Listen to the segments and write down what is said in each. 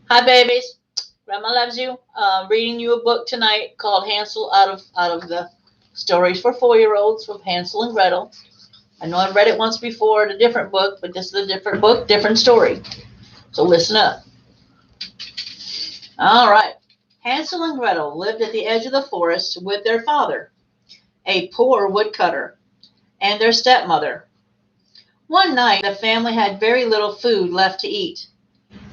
Hi, babies. Grandma loves you. Reading you a book tonight called Hansel out of the stories for 4-year-olds from Hansel and Gretel. I know I've read it once before in a different book, but this is a different book, different story. So listen up. All right. Hansel and Gretel lived at the edge of the forest with their father, a poor woodcutter, and their stepmother. One night, the family had very little food left to eat.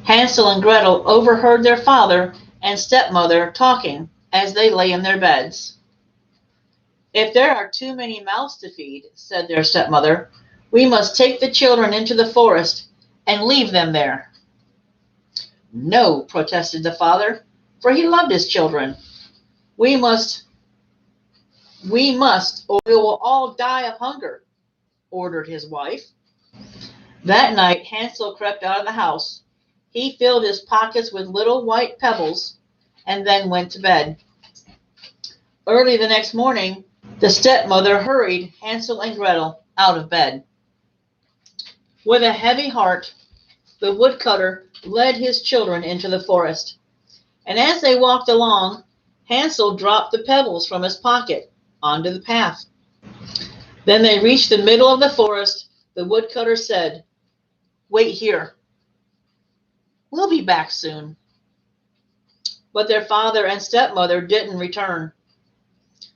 Hansel and Gretel overheard their father and stepmother talking as they lay in their beds. "If there are too many mouths to feed," said their stepmother, "we must take the children into the forest and leave them there." "No," protested the father, for he loved his children. "We must, we must, or we will all die of hunger," ordered his wife. That night Hansel crept out of the house. He filled his pockets with little white pebbles and then went to bed. Early the next morning, the stepmother hurried Hansel and Gretel out of bed. With a heavy heart, the woodcutter led his children into the forest, and as they walked along, Hansel dropped the pebbles from his pocket onto the path. Then they reached the middle of the forest. The woodcutter said, "Wait here. We'll be back soon." But their father and stepmother didn't return.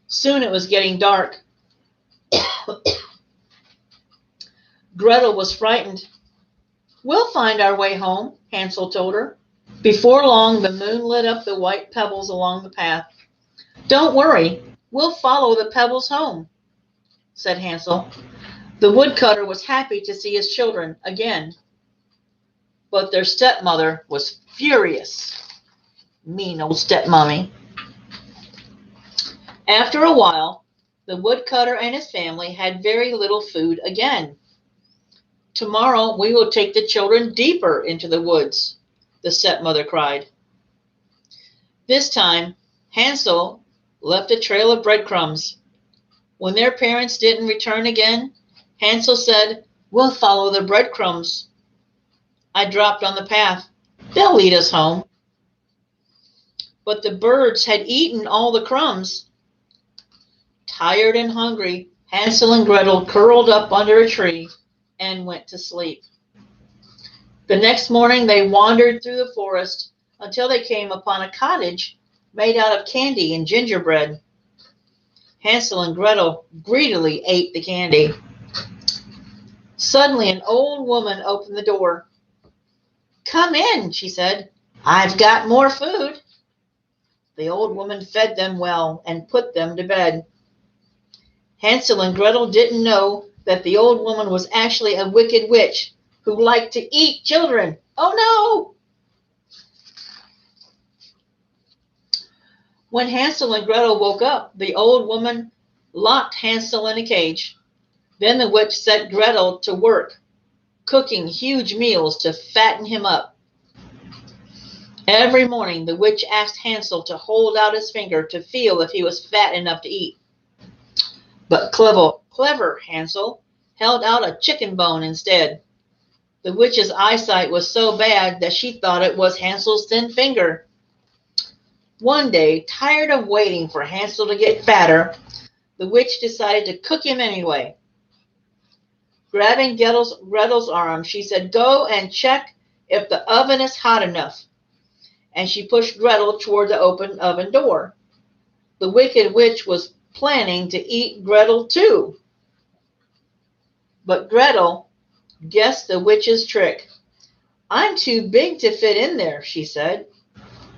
Soon it was getting dark. Gretel was frightened. "We'll find our way home," Hansel told her. Before long, the moon lit up the white pebbles along the path. "Don't worry, we'll follow the pebbles home," said Hansel. The woodcutter was happy to see his children again, but their stepmother was furious. Mean old stepmommy. After a while, the woodcutter and his family had very little food again. "Tomorrow we will take the children deeper into the woods," the stepmother cried. This time, Hansel left a trail of breadcrumbs. When their parents didn't return again, Hansel said, "We'll follow the breadcrumbs I dropped on the path. They'll lead us home." But the birds had eaten all the crumbs. Tired and hungry, Hansel and Gretel curled up under a tree and went to sleep. The next morning they wandered through the forest until they came upon a cottage made out of candy and gingerbread. Hansel and Gretel greedily ate the candy. Suddenly an old woman opened the door. "Come in," she said. "I've got more food." The old woman fed them well and put them to bed. Hansel and Gretel didn't know that the old woman was actually a wicked witch who liked to eat children. Oh no! When Hansel and Gretel woke up, the old woman locked Hansel in a cage. Then the witch set Gretel to work, cooking huge meals to fatten him up. Every morning the witch asked Hansel to hold out his finger to feel if he was fat enough to eat. But clever Hansel held out a chicken bone instead. The witch's eyesight was so bad that she thought it was Hansel's thin finger. One day, tired of waiting for Hansel to get fatter, the witch decided to cook him anyway. Grabbing Gretel's arm, she said, "Go and check if the oven is hot enough." And she pushed Gretel toward the open oven door. The wicked witch was planning to eat Gretel too. But Gretel guessed the witch's trick. "I'm too big to fit in there," she said.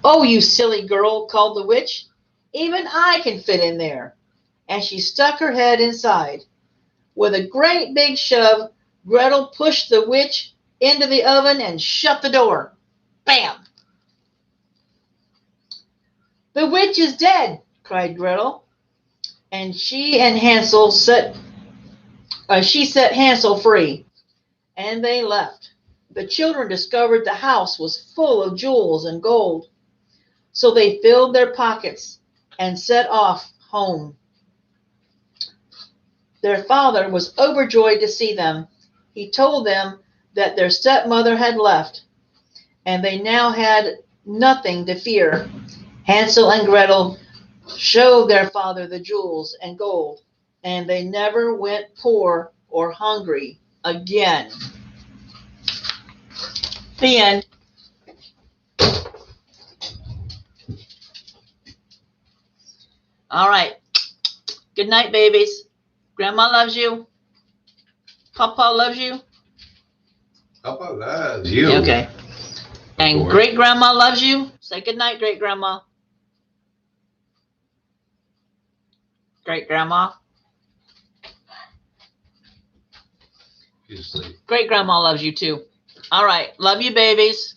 "Oh, you silly girl," called the witch. "Even I can fit in there." And she stuck her head inside. With a great big shove, Gretel pushed the witch into the oven and shut the door. Bam! "The witch is dead," cried Gretel. And she set Hansel free, and they left. The children discovered the house was full of jewels and gold, so they filled their pockets and set off home. Their father was overjoyed to see them. He told them that their stepmother had left, and they now had nothing to fear. Hansel and Gretel showed their father the jewels and gold, and they never went poor or hungry again. The end. All right. Good night, babies. Grandma loves you. Papa loves you. Papa loves you. Okay. And great grandma loves you. Say good night, great grandma. Great grandma. Great grandma loves you too. All right. Love you, babies.